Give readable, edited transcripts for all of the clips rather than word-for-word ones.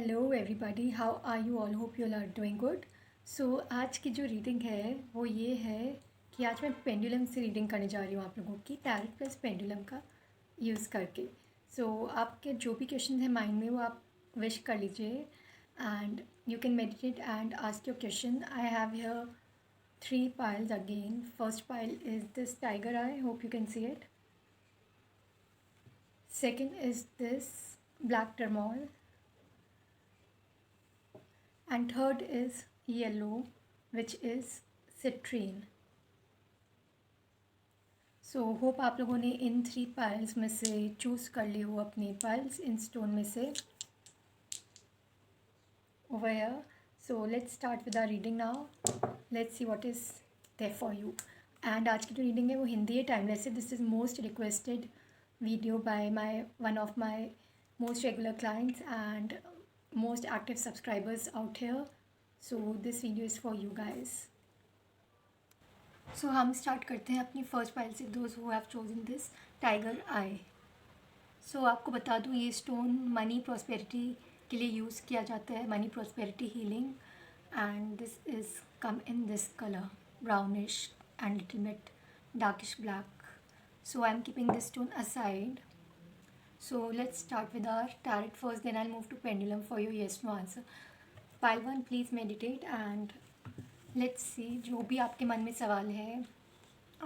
Hello everybody, how are you all? Hope you all are doing good. So आज की जो reading है वो ये है कि आज मैं पेंडुलम से रीडिंग करने जा रही हूँ आप लोगों की, टैरो प्लस पेंडुलम का यूज़ करके. आपके जो भी क्वेश्चन है माइंड में वो आप विश कर लीजिए and you can meditate and ask your question. I have here 3 piles again. First pile is this tiger eye, hope you can see it. Second is this black turmoil. And third is yellow, which is citrine. So hope आप लोगों ने इन 3 piles में से choose कर ली हो अपनी piles in stone में से over here. So let's start with our reading now. Let's see what is there for you. And आज की जो रीडिंग है वो हिंदी है, टाइमलेस है. This is most requested video bye my one of my most regular clients and most active subscribers out here. So this video is for you guys. So हम start करते हैं अपनी फर्स्ट पाइल से. Those who have chosen this tiger eye. So आपको बता दूँ ये stone money prosperity के लिए यूज़ किया जाता है, money prosperity healing. And this is come in this colour brownish and little bit darkish black. So I'm keeping this stone aside. So let's start with our tarot first, then I'll move to pendulum for your yes no answer. Pile 1, please meditate and let's see. जो भी आपके मन में सवाल है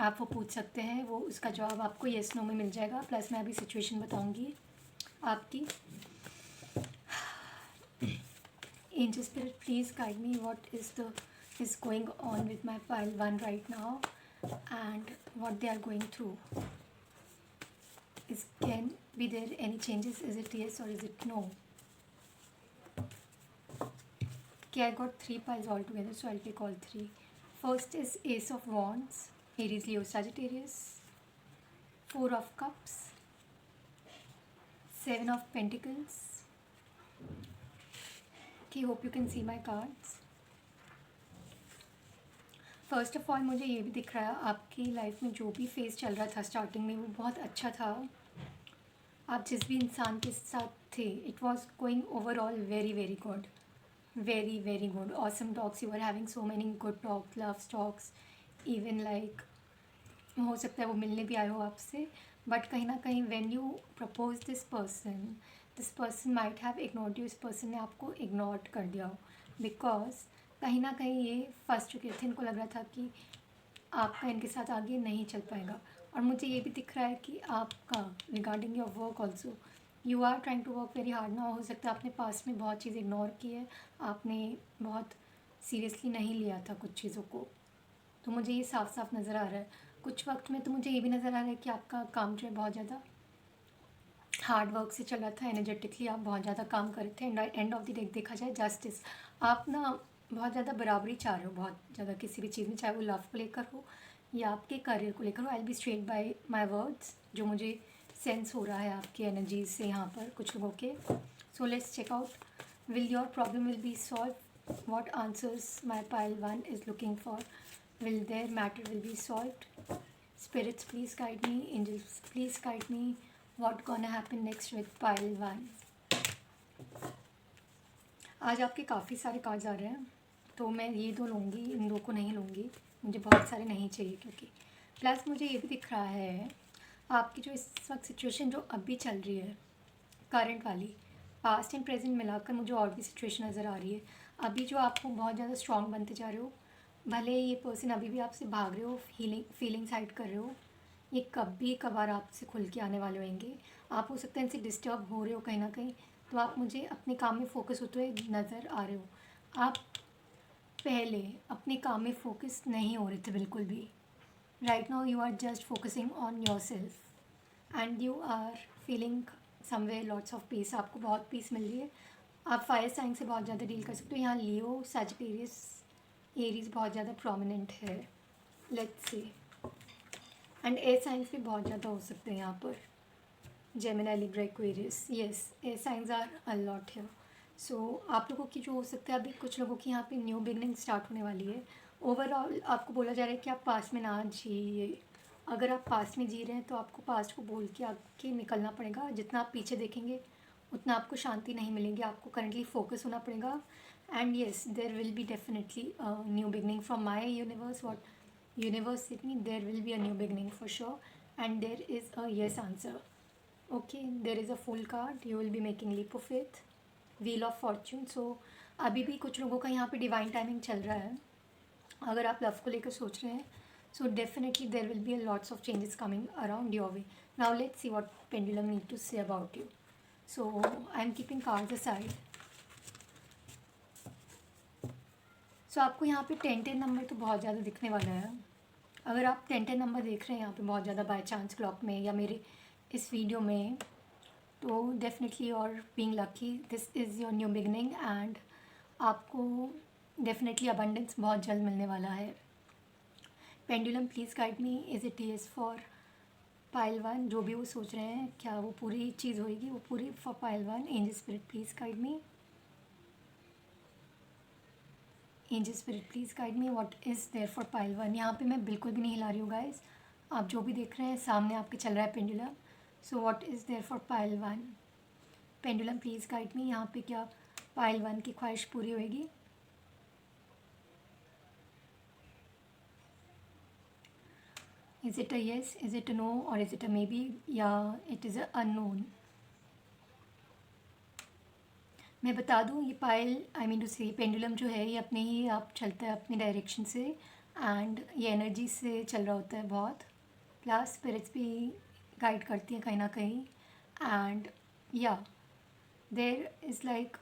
आप वो पूछ सकते हैं, वो उसका जवाब आपको yes no में मिल जाएगा. प्लस मैं अभी सिचुएशन बताऊंगी आपकी. Angel Spirit, please guide me. What is going on with my pile 1 right now and what they are going through. Can be there any changes? Is it yes or is it no? Okay, I got 3 piles altogether, so I'll pick all 3. First is Ace of Wands, Aries, Leo, Sagittarius. 4 of Cups, 7 of Pentacles. Okay, hope you can see my cards. First of all मुझे ये भी दिख रहा है आपकी life में जो भी फेज़ चल रहा था स्टार्टिंग में वो बहुत अच्छा था. आप जिस भी इंसान के साथ थे it was going overall very very good, very very good. Awesome talks, you are having so many good talks, love talks, even like हो सकता है वो मिलने भी आए हो आपसे. बट कहीं ना कहीं when you propose this person might have ignored you. इस पर्सन ने आपको इग्नोर कर दिया हो बिकॉज कहीं ना कहीं ये फंस चुके थे. इनको लग रहा था कि आपका इनके साथ आगे नहीं चल पाएगा. और मुझे ये भी दिख रहा है कि आपका regarding your work also you are trying to work very hard. ना हो सकता है आपने पास्ट में बहुत चीज़ इग्नोर की है, आपने बहुत सीरियसली नहीं लिया था कुछ चीज़ों को. तो मुझे ये साफ साफ नज़र आ रहा है. कुछ वक्त में तो मुझे ये भी नज़र आ रहा है कि आपका काम जो है बहुत ज़्यादा हार्ड वर्क से चल रहा था. एनर्जेटिकली आप बहुत ज़्यादा काम कर रहे थे. एंड ऑफ द डे देखा जाए जस्टिस, आप ना बहुत ज़्यादा बराबरी चाह रहे हो बहुत ज़्यादा किसी भी चीज़ में, चाहे वो लव को लेकर हो या आपके करियर को लेकर हो. I will be straight by my words, जो मुझे सेंस हो रहा है आपकी एनर्जीज से यहाँ पर कुछ लोगों के. So let's check out. Will your problem will be solve? What answers my pile 1 is looking for? Will there matter will be solved? Spirits please guide me. Angels please guide me. What gonna happen next with pile 1? आज आपके काफ़ी सारे cards आ रहे हैं तो मैं ये 2 लूँगी, इन 2 को नहीं लूँगी, मुझे बहुत सारे नहीं चाहिए. क्योंकि प्लस मुझे ये भी दिख रहा है आपकी जो इस वक्त सिचुएशन जो अभी चल रही है करंट वाली, पास्ट एंड प्रेजेंट मिलाकर मुझे और भी सिचुएशन नज़र आ रही है. अभी जो आपको बहुत ज़्यादा स्ट्रॉन्ग बनते जा रहे हो, भले ये पर्सन अभी भी आपसे भाग रहे हो, फीलिंग्स हाइड कर रहे हो, ये कभी कभार आपसे खुल के आने वाले होंगे. आप हो सकता है इनसे डिस्टर्ब हो रहे हो कहीं ना कहीं, तो आप मुझे अपने काम में फोकस होते हुए नज़र आ रहे हो. आप पहले अपने काम में फोकस नहीं हो रहे थे बिल्कुल भी. Right now you are just focusing on yourself and you are feeling somewhere lots of peace. आपको बहुत पीस मिल रही है. आप फायर साइन से बहुत ज़्यादा डील कर सकते हो. यहाँ लियो, सैजिटेरियस, एरीज बहुत ज़्यादा प्रोमिनेंट है. Let's see. And air signs भी बहुत ज़्यादा हो सकते हैं यहाँ पर. Gemini, Libra, Aquarius. Yes, air signs are a lot here. So आप लोगों की जो हो सकता है अभी कुछ लोगों की यहाँ पे न्यू बिगनिंग स्टार्ट होने वाली है. ओवरऑल आपको बोला जा रहा है कि आप पास्ट में ना जिए. अगर आप पास्ट में जी रहे हैं तो आपको पास्ट को बोल के आगे निकलना पड़ेगा. जितना आप पीछे देखेंगे उतना आपको शांति नहीं मिलेगी, आपको करंटली फोकस होना पड़ेगा. And yes, there will be definitely new beginning from my universe. What university, there will be a new beginning for sure, and there is a yes answer. Okay, there is a full card. You will be making leap of faith, wheel of fortune. So अभी भी कुछ लोगों का यहाँ पे divine timing चल रहा है. अगर आप लव को लेकर सोच रहे हैं, so definitely there will be a lots of changes coming around your way. Now let's see what pendulum need to say about you. So I am keeping cards aside. सो आपको यहाँ पे 10 नंबर तो बहुत ज़्यादा दिखने वाला है. अगर आप 10 नंबर देख रहे हैं यहाँ पे बहुत ज़्यादा बाय चांस क्लॉक में या मेरे इस वीडियो में, तो डेफिनेटली और being lucky, this is your new beginning and आपको डेफिनेटली अबंडेंस बहुत जल्द मिलने वाला है. Pendulum please guide me, is it yes for pile 1? जो भी वो सोच रहे हैं, क्या वो पूरी चीज़ होएगी, वो पूरी for pile 1? Angel spirit please guide me. Angel spirit please guide me, what is there for pile 1? यहाँ पे मैं बिल्कुल भी नहीं हिला रही हूँ गाइस, आप जो भी देख रहे हैं सामने आपके चल रहा है pendulum. So what is there for pile 1? Pendulum please guide me, यहाँ पे क्या पाइल 1 की ख्वाहिश पूरी होएगी? Is it a yes, is it a no, और is it a maybe, या इट इज़ अ अननोन? मैं बता दूँ, ये pile, I mean to say pendulum जो है ये अपने ही आप चलता है अपनी डायरेक्शन से, एंड ये एनर्जी से चल रहा होता है बहुत. प्लस स्पिरिट्स भी गाइड करती हैं कहीं ना कहीं. एंड या देर इज़ लाइक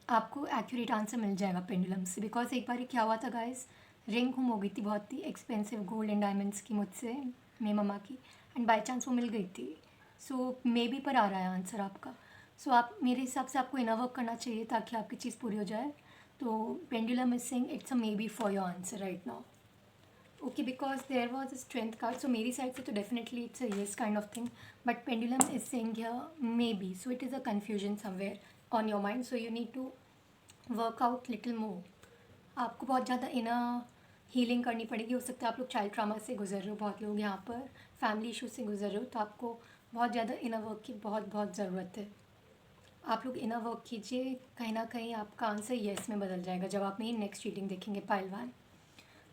आपको एक्यूरेट आंसर मिल जाएगा पेंडुलम से. बिकॉज एक बार क्या हुआ था गाइस, रिंग गुम हो गई थी बहुत ही एक्सपेंसिव गोल्ड एंड डायमंड्स की मुझसे, मेरी मम्मा की, एंड बाई चांस वो मिल गई थी. सो मे बी पर आ रहा है आंसर आपका. सो आप मेरे हिसाब से आपको इनर वर्क करना चाहिए ताकि आपकी चीज़ पूरी हो जाए. तो pendulum is saying it's a maybe for your answer right now. Okay, because there was a strength card, so मेरी साइड से तो definitely it's a yes kind of thing, but pendulum is saying here maybe. So it is a confusion somewhere on your mind, so you need to work out little more. आपको बहुत ज़्यादा inner healing करनी पड़ेगी. हो सकता है आप लोग चाइल्ड ट्रामा से गुजर रहे हो, बहुत लोग यहाँ पर फैमिली इशू से गुजर रहे हो, तो आपको बहुत ज़्यादा इनर वर्क की बहुत बहुत ज़रूरत है. आप लोग इनर वर्क कीजिए, कहीं ना कहीं आपका आंसर येस में बदल जाएगा जब आप मेरी नेक्स्ट रीडिंग देखेंगे पाइल 1.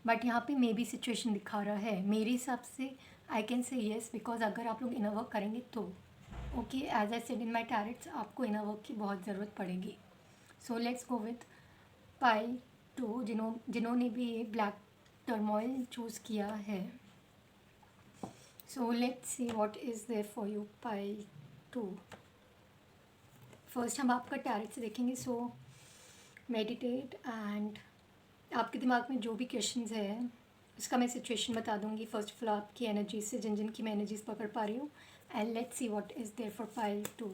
बट यहाँ पे मे बी सिचुएशन दिखा रहा है, मेरे हिसाब से I can say yes, because अगर आप लोग इनर वर्क करेंगे तो. Okay, as I said in my tarots, आपको इनर वर्क की बहुत ज़रूरत पड़ेगी. So let's go with pile 2, जिन्होंने भी ये ब्लैक टर्मोइल चूज़ किया है. So let's see what is there for you pile 2. First हम आपका टैरेट से देखेंगे. सो मेडिटेट, एंड आपके दिमाग में जो भी क्वेश्चंस है उसका मैं सिचुएशन बता दूंगी फर्स्ट ऑफ ऑल आपकी एनर्जी से, जिन जिन की मैं एनर्जीज पकड़ पा रही हूँ. And let's see what is there for pile 2.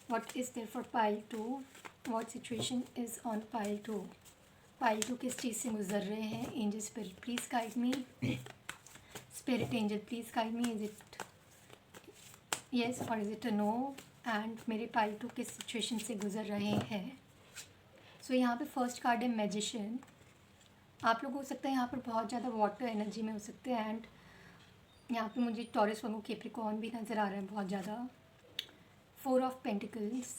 What is there for pile 2? What situation is on pile 2? Pile 2 किस चीज़ से गुजर रहे हैं? Angel spirit please guide me. Spirit angel please guide me, is it yes और is it a no? And मेरे pile 2 किस situation से गुजर रहे हैं? सो यहाँ पे फर्स्ट कार्ड है मैजिशियन. आप लोग हो सकता है यहाँ पर बहुत ज़्यादा वाटर एनर्जी में हो सकते हैं, एंड यहाँ पे मुझे टॉरस वांगू कैप्रिकॉर्न भी नज़र आ रहा है बहुत ज़्यादा. 4 of pentacles.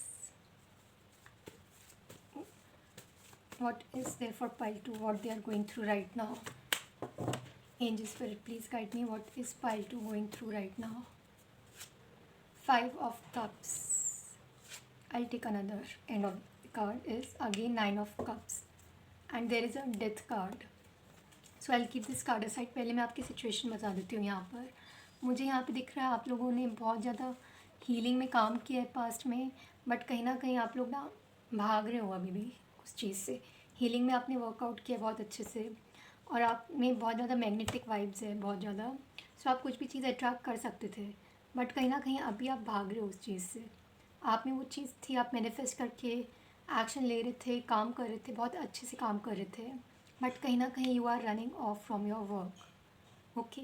What is there for pile 2? What they are going through right now? Angel spirit please guide me, what is pile 2 going through right now? 5 of cups. I'll take another end of the card is again 9 of cups, and there is a death card. So I'll keep this card aside. पहले मैं आपकी situation बता देती हूँ. यहाँ पर मुझे यहाँ पे दिख रहा है आप लोगों ने बहुत ज़्यादा हीलिंग में काम किया है पास्ट में, बट कहीं ना कहीं आप लोग ना भाग रहे हो अभी भी उस चीज़ से. हीलिंग में आपने वर्कआउट किया बहुत अच्छे से, और आप में बहुत ज़्यादा मैग्नेटिक वाइब्स है बहुत ज़्यादा. सो आप कुछ भी चीज़ अट्रैक्ट कर सकते थे, बट कहीं ना कहीं अभी आप भाग रहे हो उस चीज़ से. आप में वो चीज़ थी, आप मैनिफेस्ट करके एक्शन ले रहे थे, काम कर रहे थे, बहुत अच्छे से काम कर रहे थे, बट कहीं ना कहीं you are running off from your work. Okay,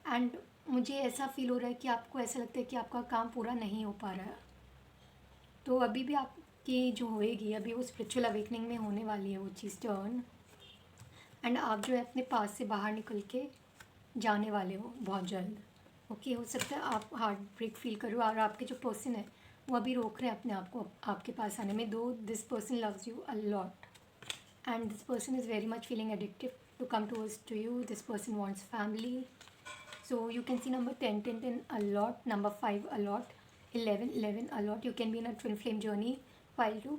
and मुझे ऐसा फील हो रहा है कि आपको ऐसा लगता है कि आपका काम पूरा नहीं हो पा रहा है. तो अभी भी आपकी जो होएगी, अभी वो स्पिरिचुअल अवेकनिंग में होने वाली है वो चीज़ टर्न, एंड आप जो है अपने पास से बाहर निकल के जाने वाले हो बहुत जल्द. ओके, हो सकता है आप हार्ट ब्रेक फील करो, और आपके जो पर्सन है वो अभी रोक रहे हैं अपने आप को आपके पास आने में, दो this person loves you a lot and this person is very much feeling addictive to come towards to you. This person wants family. So you can see number 10 10 10 a lot, number 5 a lot, 11 11 a lot. You can be in a twin flame journey pile 2.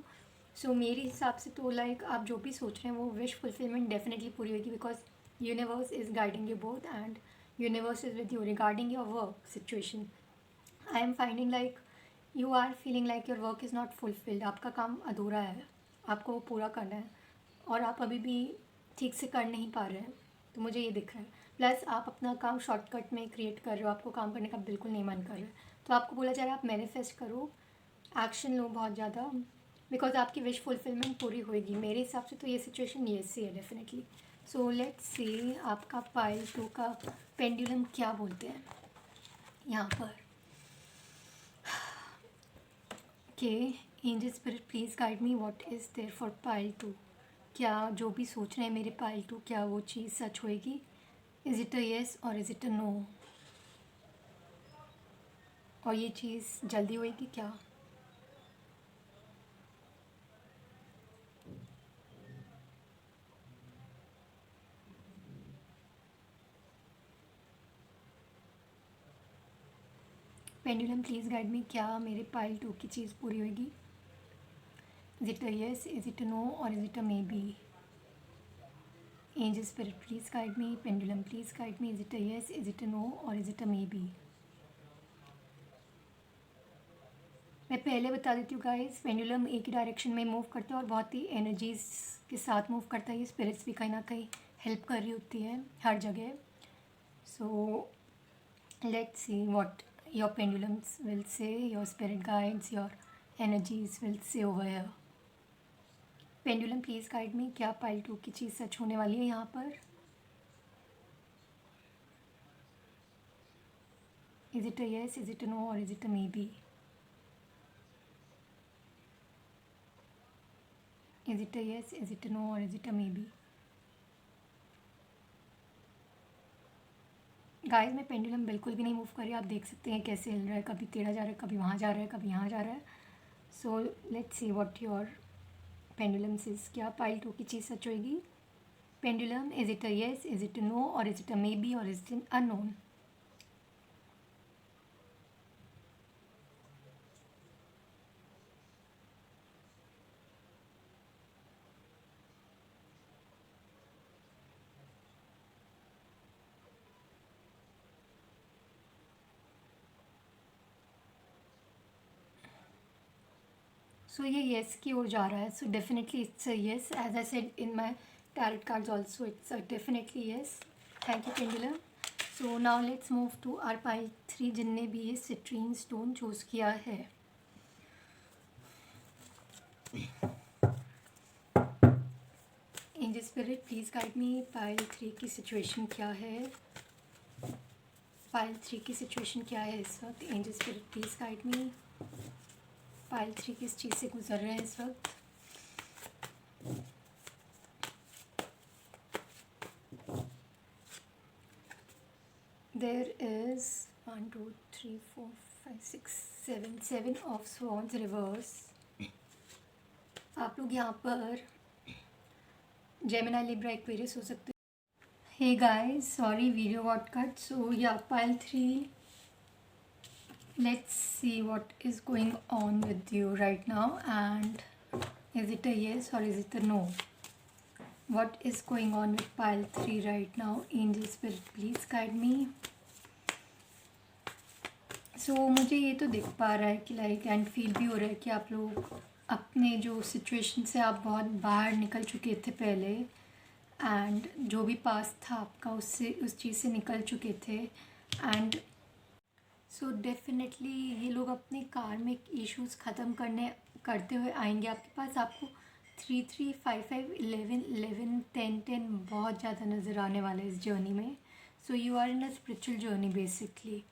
So मेरे हिसाब से तो like आप जो भी सोच रहे हैं वो विश फुलफिलमेंट डेफिनेटली पूरी होगी, because universe is guiding you both and universe is with you regarding your work situation. I am finding like you are feeling like your work is not fulfilled. आपका काम अधूरा है, आपको वो पूरा करना है और आप अभी भी ठीक से कर नहीं पा रहे हैं, तो मुझे ये दिख रहा है. प्लस आप अपना काम शॉर्टकट में क्रिएट कर रहे हो, आपको काम करने का बिल्कुल नहीं मन कर रहा है. तो आपको बोला जा रहा है आप मैनिफेस्ट करो, एक्शन लो बहुत ज़्यादा, बिकॉज आपकी विश फुलफिलमेंट पूरी होएगी. मेरे हिसाब से तो ये सिचुएशन येस ही है डेफिनेटली. सो लेट्स सी आपका पाइल 2 का पेंडुलम क्या बोलते हैं यहाँ पर. Okay, angel spirit please guide me, what is there for pile 2. क्या जो भी सोच रहे हैं मेरे पाइल 2, क्या वो चीज़ सच होएगी? इज़ इट अ येस और इज़ इट अ नो? और ये चीज़ जल्दी होएगी क्या? पेंडुलम प्लीज़ गाइड मी, क्या मेरे पाइल 2 की चीज़ पूरी होएगी? Is it a yes, is it a no और is it a maybe? Angel spirit please guide me, pendulum please guide me, is it a yes, is it a no और is it a maybe? मैं पहले बता देती हूँ guys, pendulum एक ही direction में move करता है और बहुत ही एनर्जीज के साथ मूव करता है. ये स्पिरिट्स भी कहीं ना कहीं हेल्प कर रही होती है हर जगह. सो let's see what your pendulums will say, your spirit guides, your energies will say over here. Pendulum please guide मी, क्या पाइल 2 की चीज़ सच होने वाली है यहाँ पर? Is it a yes, is it a no और is it a maybe? Is it a yes? Is it a no? Or is it a maybe? Guys मैं पेंडुलम बिल्कुल भी नहीं मूव कर रही, आप देख सकते हैं कैसे हिल रहा है, कभी टेढ़ा जा रहा है, कभी वहाँ जा रहा है, कभी यहाँ जा रहा है. So let's see what your pendulum is. क्या पाइल 2 की चीज़ सच होएगी? Pendulum, is it a yes, is it a no और is it a maybe और इज इट अननोन? सो ये येस की ओर जा रहा है. So definitely it's a yes, as I said in my tarot cards also, it's a definitely yes. Thank you pendulum. So now let's move to are pile 3 जिनने भी ये citrine stone choose किया है. Angel spirit please guide me, pile 3 की situation क्या है? Pile 3 की situation क्या है इस वक्त? Angel spirit please guide me, pile 3 किस चीज़ से गुजर रहे हैं इस वक्त? There is 1 2 3 4 5 6 7 of swords reversed. आप लोग यहाँ पर जेमिनी, लिब्रा, एक्वेरियस हो सकते हैं. Hey guys, sorry video got cut. So yeah pile 3, let's see what is going on with you right now, and is it a yes or is it a no? What is going on with pile 3 right now? Angel spirit please guide me. So मुझे ये तो दिख पा रहा है कि like and feel भी हो रहा है कि आप लोग अपने जो सिचुएशन से आप बहुत बाहर निकल चुके थे पहले, एंड जो भी पास था आपका उससे उस चीज़ से निकल चुके थे. एंड सो डेफिनेटली ये लोग अपने कार्मिक इश्यूज ख़त्म करते हुए आएंगे आपके पास. आपको 3 3 5 5 11 11 10 10 बहुत ज़्यादा नज़र आने वाला है इस जर्नी में. So you are in a spiritual journey basically.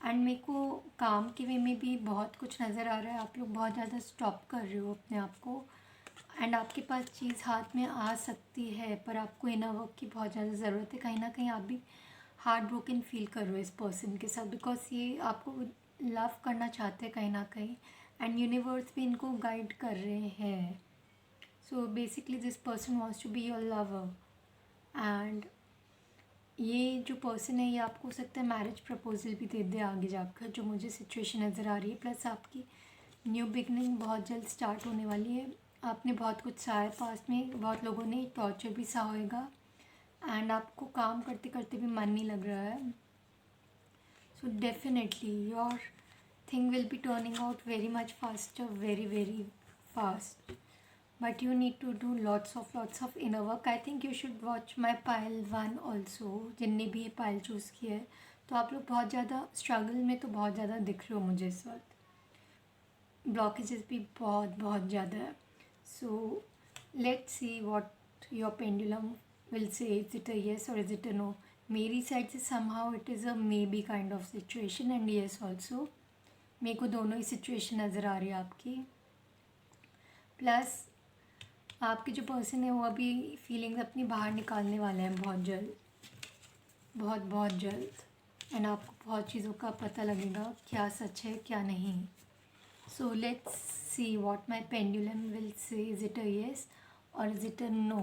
And मेरे को काम के वे में भी बहुत कुछ नज़र आ रहा है. आप लोग बहुत ज़्यादा स्टॉप कर रहे हो अपने आप को, एंड आपके पास चीज़ हाथ में आ सकती है पर आपको इनर वर्क की बहुत ज़्यादा ज़रूरत है. कहीं ना कहीं आप भी हार्ट ब्रोकन फील कर रहे हो इस पर्सन के साथ, बिकॉज ये आपको लव करना चाहते हैं कहीं ना कहीं, एंड यूनिवर्स भी इनको गाइड कर रहे हैं. So basically this person wants to be your lover, and ये जो पर्सन है ये आपको हो सकता है मैरिज प्रपोजल भी दे दे आगे जाकर, जो मुझे सिचुएशन नज़र आ रही है. प्लस आपकी न्यू बिगनिंग बहुत जल्द स्टार्ट होने वाली है. आपने बहुत कुछ सहा है पास्ट में, बहुत लोगों ने टॉर्चर भी सहा होगा, एंड आपको काम करते करते भी मन नहीं लग रहा है. So definitely your thing will be turning out very much faster, very very fast. But you need to do lots of inner work. I think you should watch my pile 1 also. जिनने भी ये pile choose किया है, तो आप लोग बहुत ज़्यादा स्ट्रगल में तो बहुत ज़्यादा दिख रहे हो मुझे इस वक्त. ब्लॉकेजेस भी बहुत बहुत ज़्यादा है. So let's see what your pendulum will say. Is it a yes और इज इट अ नो? मेरी साइड से somehow it is a may be kind of situation and yes also. मेरे को दोनों ही सिचुएशन नज़र आ रही है आपकी. प्लस आपके जो पर्सन है वो अभी फीलिंग्स अपनी बाहर निकालने वाले हैं बहुत जल्द, बहुत बहुत जल्द. एंड आपको बहुत चीज़ों का पता लगेगा क्या सच है क्या नहीं. So let's see what my pendulum will say. Is it a yes और is it a no?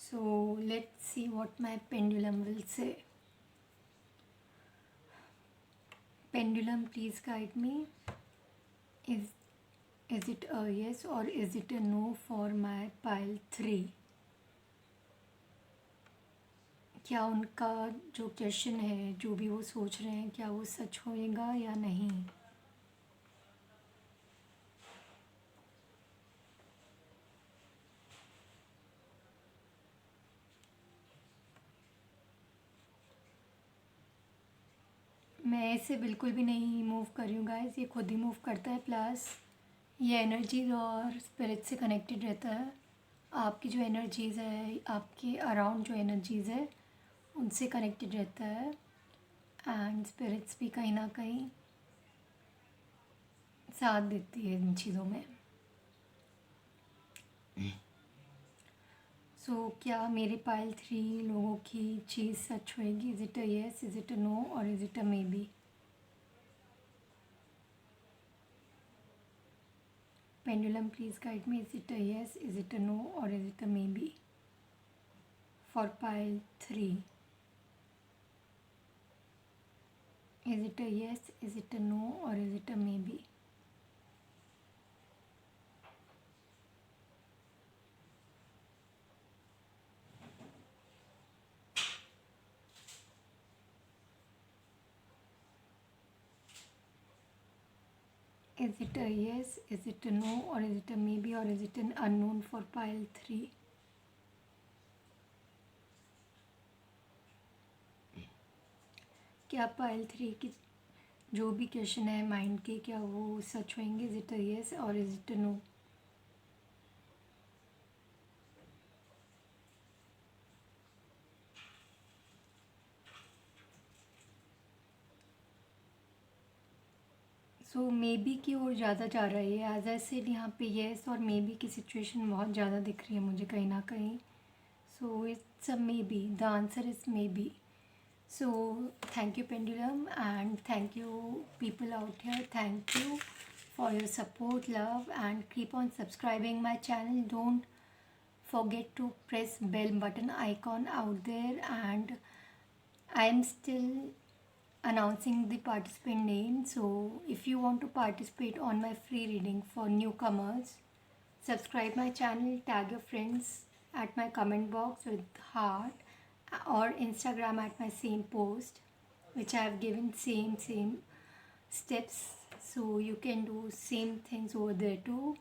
So let's see what my pendulum will say. Pendulum please guide me. Is it a yes or is it a no for my pile 3? क्या उनका जो question है, जो भी वो सोच रहे हैं, क्या वो सच होएगा या नहीं? मैं इसे बिल्कुल भी नहीं मूव कर रही हूँ गाइस, ये खुद ही मूव करता है. प्लस ये एनर्जीज और स्पिरिट से कनेक्टेड रहता है. आपकी जो एनर्जीज़ है, आपके अराउंड जो एनर्जीज़ है, उनसे कनेक्टेड रहता है. एंड स्पिरिट्स भी कहीं ना कहीं साथ देती है इन चीज़ों में. सो क्या मेरे पाइल 3 लोगों की चीज़ सच होएगी? Is it a yes, is it a no और is it a maybe? Pendulum please guide me. Is it a yes, is it a no और is it a maybe for pile 3? Is it a yes, is it a no or is it a maybe? Is it a yes, is it a no or is it a maybe or is it an unknown for pile 3? क्या pile 3 की जो भी question है mind के, क्या वो सच होंगे? इज इट अ येस और is it a no? So maybe की ओर ज़्यादा जा रहा है एज आई सेड. यहाँ पे येस और मे बी की सिचुएशन बहुत ज़्यादा दिख रही है मुझे कहीं ना कहीं. So it's a may be. The answer is may be. So thank you pendulum, and thank you people out here. Thank you for your support, love, and keep on subscribing my channel. Don't forget to press bell button icon out there, and I am still announcing the participant name. So if you want to participate on my free reading for newcomers, subscribe my channel, tag your friends at my comment box with heart or Instagram at my same post, which I have given same steps, so you can do same things over there too.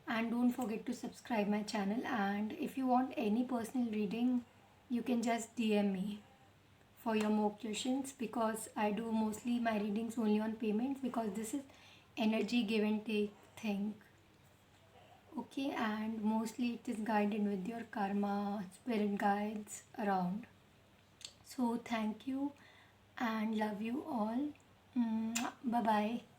And don't forget to subscribe my channel. And if you want any personal reading, you can just DM me for your more questions, because I do mostly my readings only on payments, because this is energy give and take thing. Okay, and mostly it is guided with your karma, spirit guides around. So thank you and love you all. Bye bye.